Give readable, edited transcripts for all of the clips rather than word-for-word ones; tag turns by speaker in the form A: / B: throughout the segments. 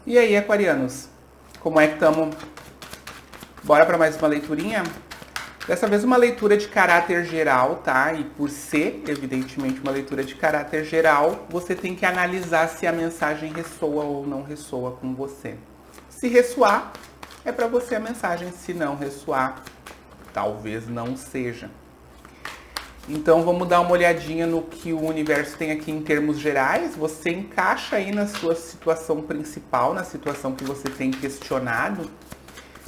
A: E aí, aquarianos? Como é que estamos? Bora para mais uma leiturinha? Dessa vez uma leitura de caráter geral, tá? E por ser, evidentemente, uma leitura de caráter geral, você tem que analisar se a mensagem ressoa ou não ressoa com você. Se ressoar, é para você a mensagem. Se não ressoar, talvez não seja. Então vamos dar uma olhadinha no que o universo tem aqui em termos gerais. Você encaixa aí na sua situação principal, na situação que você tem questionado,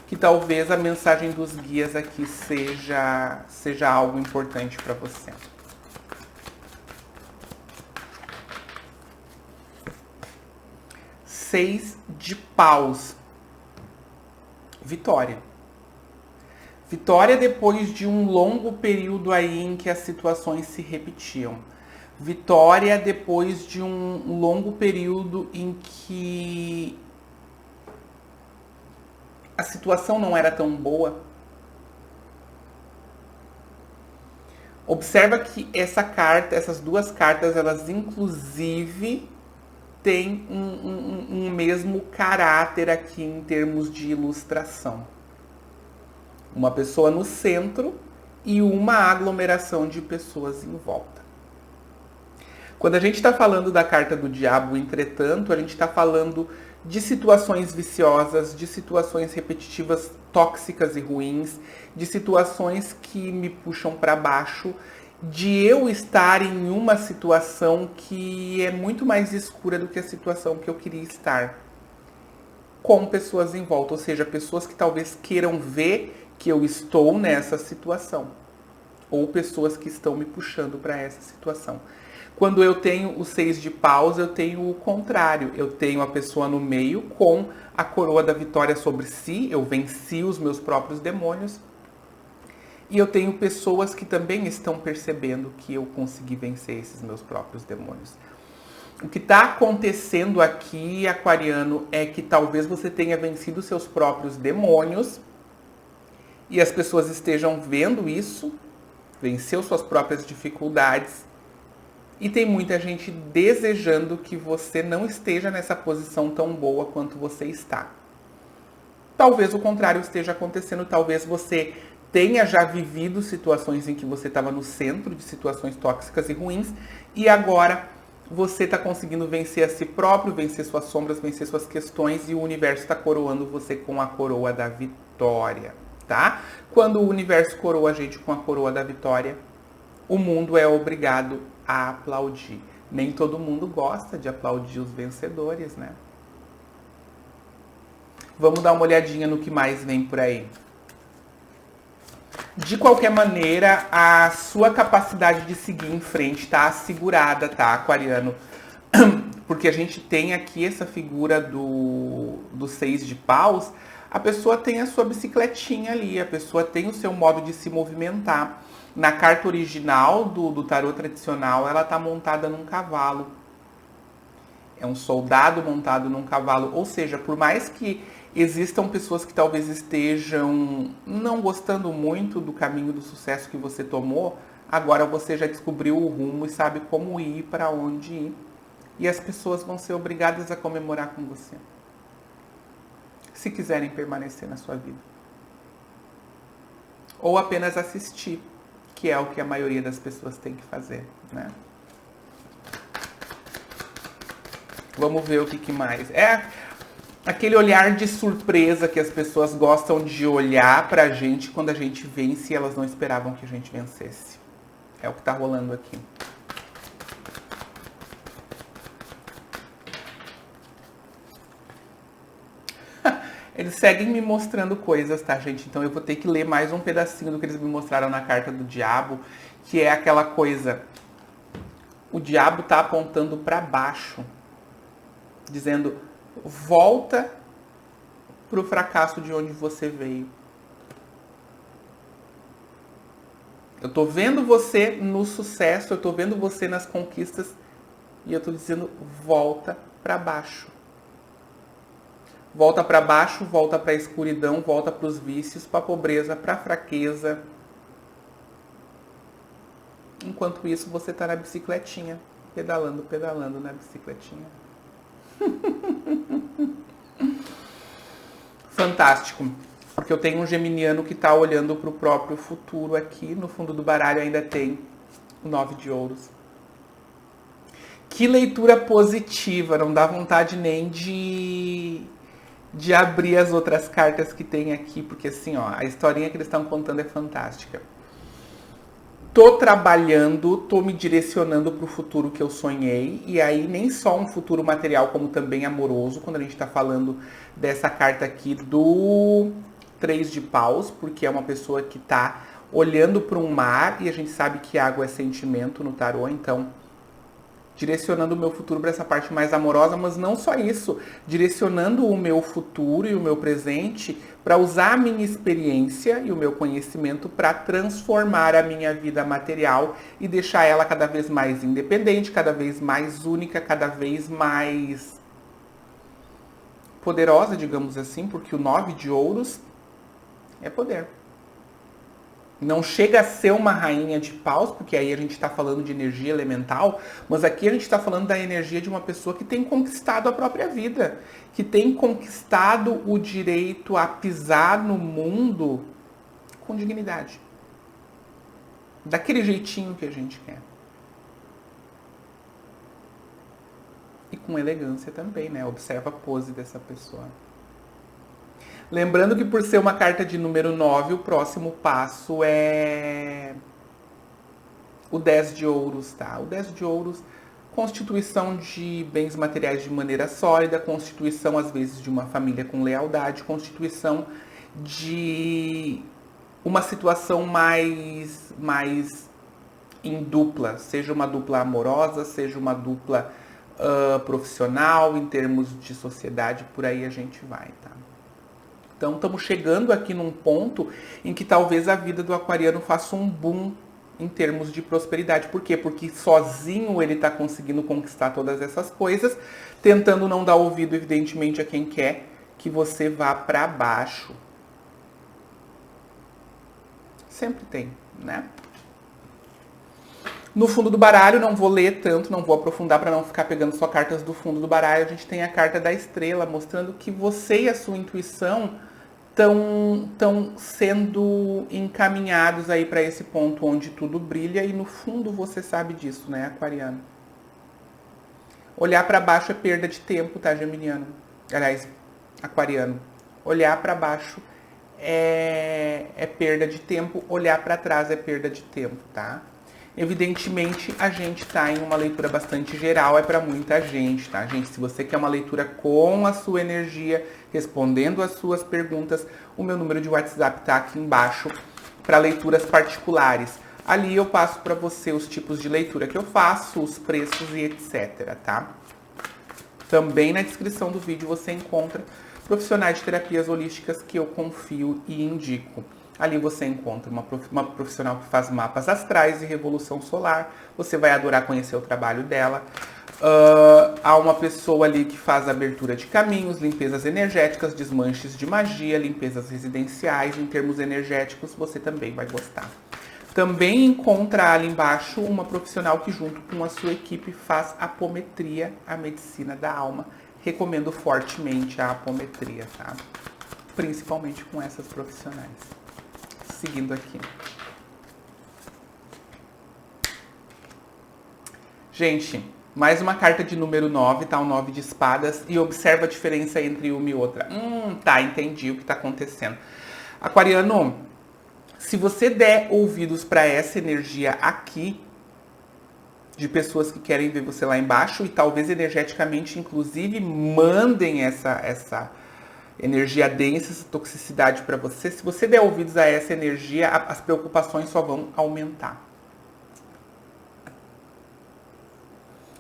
A: que talvez a mensagem dos guias aqui seja algo importante para você. Seis de paus. Vitória. Vitória depois de um longo período aí em que as situações se repetiam. Vitória depois de um longo período em que a situação não era tão boa. Observa que essas duas cartas, elas inclusive têm um mesmo caráter aqui em termos de ilustração. Uma pessoa no centro e uma aglomeração de pessoas em volta. Quando a gente está falando da carta do diabo, entretanto, a gente está falando de situações viciosas, de situações repetitivas, tóxicas e ruins, de situações que me puxam para baixo, de eu estar em uma situação que é muito mais escura do que a situação que eu queria estar, com pessoas em volta, ou seja, pessoas que talvez queiram ver que eu estou nessa situação, ou pessoas que estão me puxando para essa situação. Quando eu tenho o seis de paus, eu tenho o contrário. Eu tenho a pessoa no meio com a coroa da vitória sobre si. Eu venci os meus próprios demônios. E eu tenho pessoas que também estão percebendo que eu consegui vencer esses meus próprios demônios. O que está acontecendo aqui, aquariano, é que talvez você tenha vencido seus próprios demônios e as pessoas estejam vendo isso, venceu suas próprias dificuldades. E tem muita gente desejando que você não esteja nessa posição tão boa quanto você está. Talvez o contrário esteja acontecendo, talvez você tenha já vivido situações em que você estava no centro de situações tóxicas e ruins e agora você está conseguindo vencer a si próprio, vencer suas sombras, vencer suas questões e o universo está coroando você com a coroa da vitória, tá? Quando o universo coroa a gente com a coroa da vitória, o mundo é obrigado a aplaudir. Nem todo mundo gosta de aplaudir os vencedores, né? Vamos dar uma olhadinha no que mais vem por aí. De qualquer maneira, a sua capacidade de seguir em frente está assegurada, tá, aquariano? Porque a gente tem aqui essa figura do seis de paus, a pessoa tem a sua bicicletinha ali, a pessoa tem o seu modo de se movimentar. Na carta original do tarô tradicional, ela está montada num cavalo. É um soldado montado num cavalo. Ou seja, por mais que existam pessoas que talvez estejam não gostando muito do caminho do sucesso que você tomou, agora você já descobriu o rumo e sabe como ir, para onde ir. E as pessoas vão ser obrigadas a comemorar com você, se quiserem permanecer na sua vida. Ou apenas assistir, que é o que a maioria das pessoas tem que fazer, né? Vamos ver o que mais. É aquele olhar de surpresa que as pessoas gostam de olhar pra gente quando a gente vence e elas não esperavam que a gente vencesse. É o que tá rolando aqui. Eles seguem me mostrando coisas, tá, gente? Então eu vou ter que ler mais um pedacinho do que eles me mostraram na carta do diabo, que é aquela coisa. O diabo tá apontando para baixo, dizendo: volta pro fracasso de onde você veio. Eu tô vendo você no sucesso, eu tô vendo você nas conquistas e eu tô dizendo: volta para baixo. Volta para baixo, volta para a escuridão, volta para os vícios, para a pobreza, para a fraqueza. Enquanto isso, você está na bicicletinha, pedalando na bicicletinha. Fantástico. Porque eu tenho um geminiano que está olhando para o próprio futuro aqui. No fundo do baralho ainda tem o 9 de ouros. Que leitura positiva. Não dá vontade nem de abrir as outras cartas que tem aqui. Porque assim, ó, a historinha que eles estão contando é fantástica. Tô trabalhando, tô me direcionando para o futuro que eu sonhei. E aí nem só um futuro material, como também amoroso. Quando a gente está falando dessa carta aqui do 3 de paus, porque é uma pessoa que tá olhando para um mar, e a gente sabe que água é sentimento no tarô, então direcionando o meu futuro para essa parte mais amorosa, mas não só isso, direcionando o meu futuro e o meu presente para usar a minha experiência e o meu conhecimento para transformar a minha vida material e deixar ela cada vez mais independente, cada vez mais única, cada vez mais poderosa, digamos assim, porque o 9 de ouros é poder. Não chega a ser uma rainha de paus, porque aí a gente está falando de energia elemental, mas aqui a gente está falando da energia de uma pessoa que tem conquistado a própria vida, que tem conquistado o direito a pisar no mundo com dignidade. Daquele jeitinho que a gente quer. E com elegância também, né? Observa a pose dessa pessoa. Lembrando que por ser uma carta de número 9, o próximo passo é o 10 de ouros, tá? O 10 de ouros, constituição de bens materiais de maneira sólida, constituição às vezes de uma família com lealdade, constituição de uma situação mais em dupla, seja uma dupla amorosa, seja uma dupla profissional, em termos de sociedade, por aí a gente vai, tá? Então, estamos chegando aqui num ponto em que talvez a vida do aquariano faça um boom em termos de prosperidade. Por quê? Porque sozinho ele está conseguindo conquistar todas essas coisas, tentando não dar ouvido, evidentemente, a quem quer que você vá para baixo. Sempre tem, né? No fundo do baralho, não vou ler tanto, não vou aprofundar para não ficar pegando só cartas do fundo do baralho. A gente tem a carta da estrela, mostrando que você e a sua intuição estão sendo encaminhados aí para esse ponto onde tudo brilha. E no fundo você sabe disso, né, aquariano? Olhar para baixo é perda de tempo, tá, geminiano? Aliás, aquariano. Olhar para baixo é perda de tempo, olhar para trás é perda de tempo, tá? Evidentemente, a gente está em uma leitura bastante geral, é para muita gente, tá, gente? Se você quer uma leitura com a sua energia, respondendo as suas perguntas, o meu número de WhatsApp está aqui embaixo para leituras particulares. Ali eu passo para você os tipos de leitura que eu faço, os preços e etc, tá? Também na descrição do vídeo você encontra profissionais de terapias holísticas que eu confio e indico. Ali você encontra uma profissional que faz mapas astrais e revolução solar. Você vai adorar conhecer o trabalho dela. Há uma pessoa ali que faz abertura de caminhos, limpezas energéticas, desmanches de magia, limpezas residenciais. Em termos energéticos, você também vai gostar. Também encontra ali embaixo uma profissional que junto com a sua equipe faz apometria, a medicina da alma. Recomendo fortemente a apometria, tá? Principalmente com essas profissionais. Seguindo aqui. Gente, mais uma carta de número 9, tá? O 9 de espadas. E observa a diferença entre uma e outra. Tá, entendi o que tá acontecendo. Aquariano, se você der ouvidos para essa energia aqui, de pessoas que querem ver você lá embaixo, e talvez energeticamente, inclusive, mandem essa energia densa, essa toxicidade para você. Se você der ouvidos a essa energia, as preocupações só vão aumentar.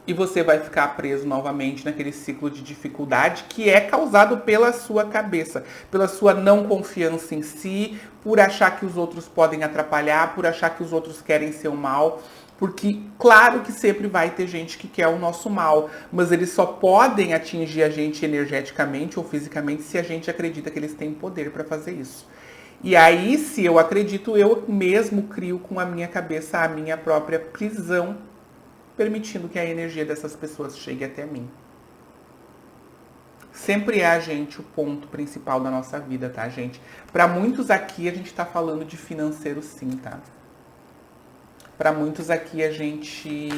A: E você vai ficar preso novamente naquele ciclo de dificuldade que é causado pela sua cabeça, pela sua não confiança em si, por achar que os outros podem atrapalhar, por achar que os outros querem seu mal. Porque, claro que sempre vai ter gente que quer o nosso mal, mas eles só podem atingir a gente energeticamente ou fisicamente se a gente acredita que eles têm poder para fazer isso. E aí, se eu acredito, eu mesmo crio com a minha cabeça a minha própria prisão, permitindo que a energia dessas pessoas chegue até mim. Sempre é a gente o ponto principal da nossa vida, tá, gente? Para muitos aqui, a gente tá falando de financeiro sim, tá? Para muitos aqui, a gente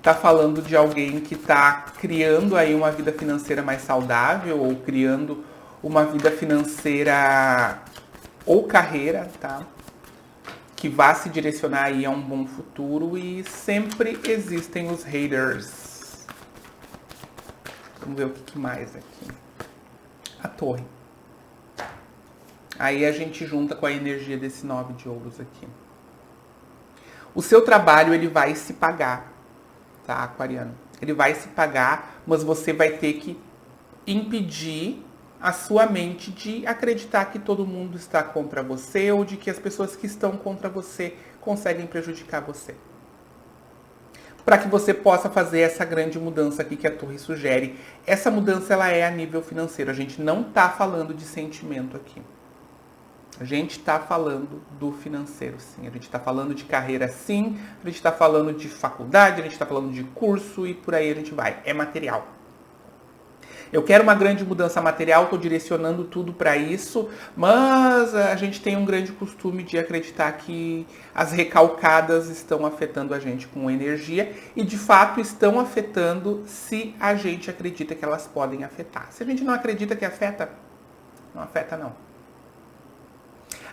A: tá falando de alguém que tá criando aí uma vida financeira mais saudável ou criando uma vida financeira ou carreira, tá? Que vá se direcionar aí a um bom futuro e sempre existem os haters. Vamos ver o que mais aqui. A torre. Aí a gente junta com a energia desse 9 de ouros aqui. O seu trabalho, ele vai se pagar, tá, aquariano? Ele vai se pagar, mas você vai ter que impedir a sua mente de acreditar que todo mundo está contra você ou de que as pessoas que estão contra você conseguem prejudicar você. Para que você possa fazer essa grande mudança aqui que a torre sugere. Essa mudança, ela é a nível financeiro. A gente não está falando de sentimento aqui. A gente está falando do financeiro, sim. A gente está falando de carreira, sim. A gente está falando de faculdade, a gente está falando de curso e por aí a gente vai. É material. Eu quero uma grande mudança material, estou direcionando tudo para isso, mas a gente tem um grande costume de acreditar que as recalcadas estão afetando a gente com energia e de fato estão afetando se a gente acredita que elas podem afetar. Se a gente não acredita que afeta, não afeta não.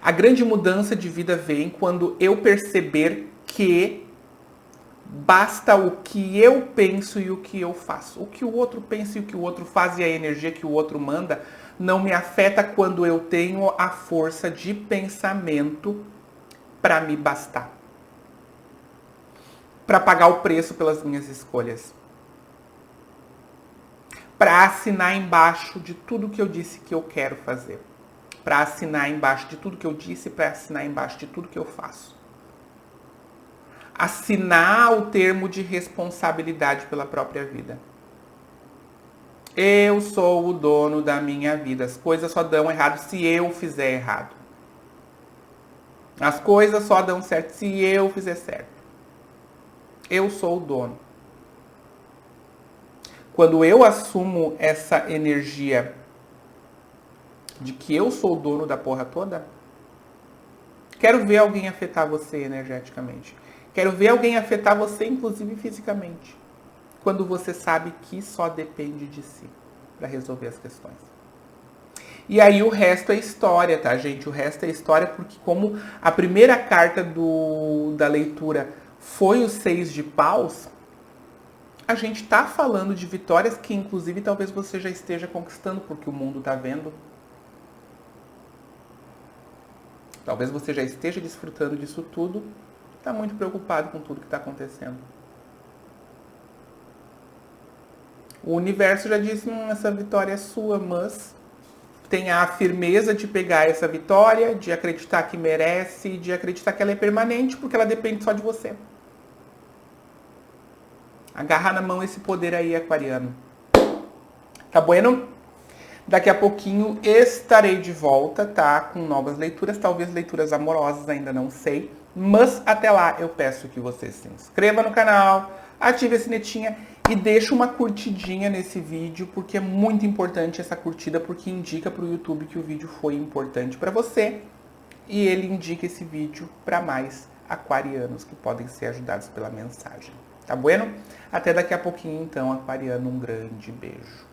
A: A grande mudança de vida vem quando eu perceber que basta o que eu penso e o que eu faço. O que o outro pensa e o que o outro faz e a energia que o outro manda não me afeta quando eu tenho a força de pensamento para me bastar. Para pagar o preço pelas minhas escolhas. Para assinar embaixo de tudo que eu disse que eu quero fazer. Para assinar embaixo de tudo que eu disse, para assinar embaixo de tudo que eu faço. Assinar o termo de responsabilidade pela própria vida. Eu sou o dono da minha vida. As coisas só dão errado se eu fizer errado. As coisas só dão certo se eu fizer certo. Eu sou o dono. Quando eu assumo essa energia de que eu sou o dono da porra toda, quero ver alguém afetar você energeticamente. Quero ver alguém afetar você, inclusive fisicamente. Quando você sabe que só depende de si para resolver as questões. E aí o resto é história, tá, gente? O resto é história porque como a primeira carta da leitura foi o 6 de paus, a gente tá falando de vitórias que, inclusive, talvez você já esteja conquistando, porque o mundo tá vendo. Talvez você já esteja desfrutando disso tudo. Está muito preocupado com tudo que está acontecendo. O universo já disse, essa vitória é sua, mas tenha a firmeza de pegar essa vitória, de acreditar que merece, de acreditar que ela é permanente, porque ela depende só de você. Agarra na mão esse poder aí, aquariano. Tá bueno? Daqui a pouquinho estarei de volta, tá? Com novas leituras, talvez leituras amorosas, ainda não sei. Mas até lá eu peço que você se inscreva no canal, ative a sinetinha e deixe uma curtidinha nesse vídeo, porque é muito importante essa curtida, porque indica para o YouTube que o vídeo foi importante para você e ele indica esse vídeo para mais aquarianos que podem ser ajudados pela mensagem. Tá bueno? Até daqui a pouquinho então, aquariano, um grande beijo.